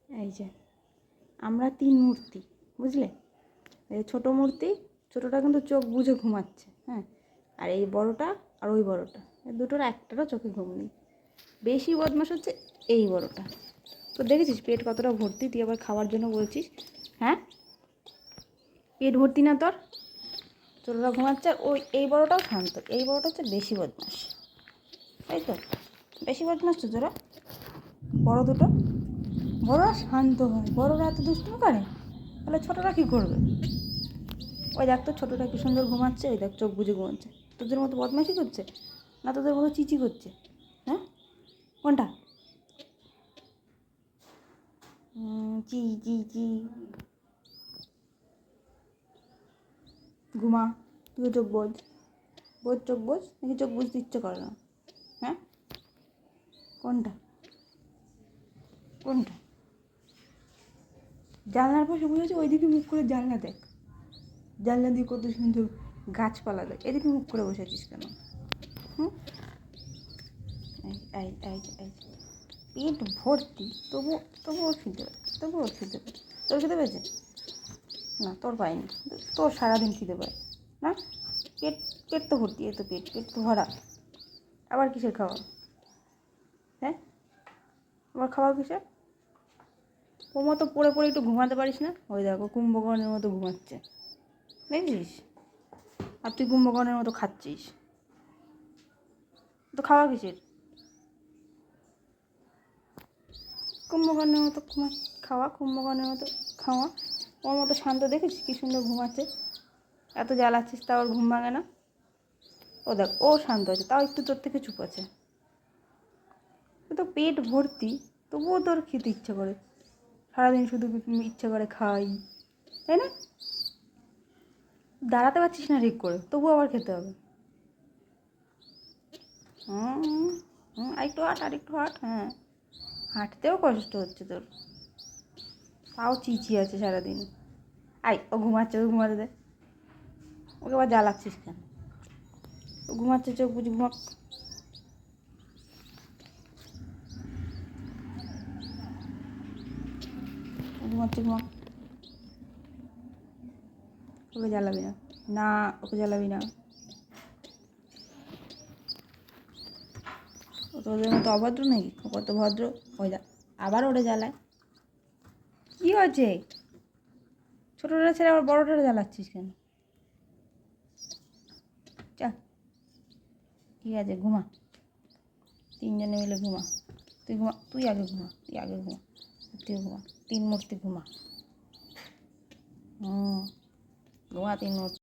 এই যে আমরা তিন মূর্তি, বুঝলে? এই ছোটো মূর্তি, ছোটোটা কিন্তু চোখ বুজে ঘুমাচ্ছে, হ্যাঁ। আর এই বড়টা আর ওই বড়টা, এই দুটোর একটারও চোখে ঘুম নেই। বেশি বদমাশ হচ্ছে এই বড়টা। তো দেখেছিস পেট কতটা ভর্তি, তুই আবার খাওয়ার জন্য বলছিস? হ্যাঁ, পেট ভর্তি না তোর? ছোটোটা ঘুমাচ্ছে, আর ওই এই বড়টাও শান্ত। এই বড়টা হচ্ছে বেশি বদমাশ, তাই তো? বেশি বদমাশ তো তোরা। বড় দুটো, বড়রা শান্ত হয়, বড়রা এত দুষ্টুমি করে, তাহলে ছোটোরা কী করবে? ওই দেখ তো ছোটোটা কি সুন্দর ঘুমাচ্ছে, ওই দেখ চোখ বুজে ঘুমাচ্ছে। তোদের মতো বদমাশি করছে না তোদের মতো চিচি করছে? হ্যাঁ, কোনটা? চি চি চি। ঘুমা, তুইও চোখ বোঝ, বোঝ চোখ বোঝ, নাকি চোখ বুঝতে ইচ্ছে করে না? হ্যাঁ, কোনটা কোনটা? জানলার পাশে বুঝেছে, ওইদিকে মুখ করে জানলা দেখ। জানলা দিয়ে কত সুন্দর গাছপালা দেখ, এদিকে মুখ করে বসেছিস কেন? হুম, এই এই এই পেট ভর্তি, তবুও খিদে, তবুও খিদে পায়। তোর খিদে পেয়েছে? না, তোর পায়নি। তোর সারাদিন খিদে পায় না? পেট, পেট তো ভর্তি, এই তো পেট, পেট তো ভরা। আবার কিসের খাওয়া? হ্যাঁ, আবার খাওয়া কিসের? ওর মতো পড়ে পড়ে একটু ঘুমাতে পারিস না? ওই দেখো কুম্ভকর্ণের মতো ঘুমাচ্ছে, দেখছিস? আর তুই কুম্ভকর্ণের মতো খাচ্ছিস, তো খাওয়া কিসের? কুম্ভকর্ণের মতো খাওয়া, কুম্ভকর্ণের মতো খাওয়া। ওর মতো শান্ত দেখেছিস কী সুন্দর ঘুমাচ্ছে? এত জ্বালাচ্ছিস তাও ওর ঘুম ভাঙে না। ও দেখ, ও শান্ত আছে, তাও একটু তোর থেকে চুপ আছে। তো পেট ভর্তি, তবুও তোর খেতে ইচ্ছে করে, সারাদিন শুধু ইচ্ছে করে খাই, তাই না? দাঁড়াতে পারছিস না ঠিক করে, তবুও আবার খেতে হবে। হুম হুম, আরেকটু হাঁট, আরেকটু হাঁট। হ্যাঁ, হাঁটতেও কষ্ট হচ্ছে তোর, তাও চিচি আছে সারাদিন। ও ঘুমাচ্ছে, ও ঘুমাতে দে। ওকে আবার জ্বালাচ্ছিস কেন? ও ঘুমাচ্ছে, চোখ বুঝি ঘুমাক। ঘুমাচ্ছে, ঘুমাক। ওকে জ্বালাবি না, না ওকে জ্বালাবি না। ও তোদের মতো অভদ্র নাকি? ও কত ভদ্র। ওই যা, আবার ওরে জ্বালায়। কী হয়েছে? ছোটোটা ছেড়ে আবার বড়োটা জ্বালাচ্ছিস কেন? চা, ঠিক আছে, ঘুমা, তিনজনে মিলে ঘুমা। তুই ঘুমা, তুই আগে ঘুমা, তুই আগে ঘুমা, তুই ঘুমা, তিন মূর্তি ঘুমা। হুম, ঘুমা তিন মূর্তি।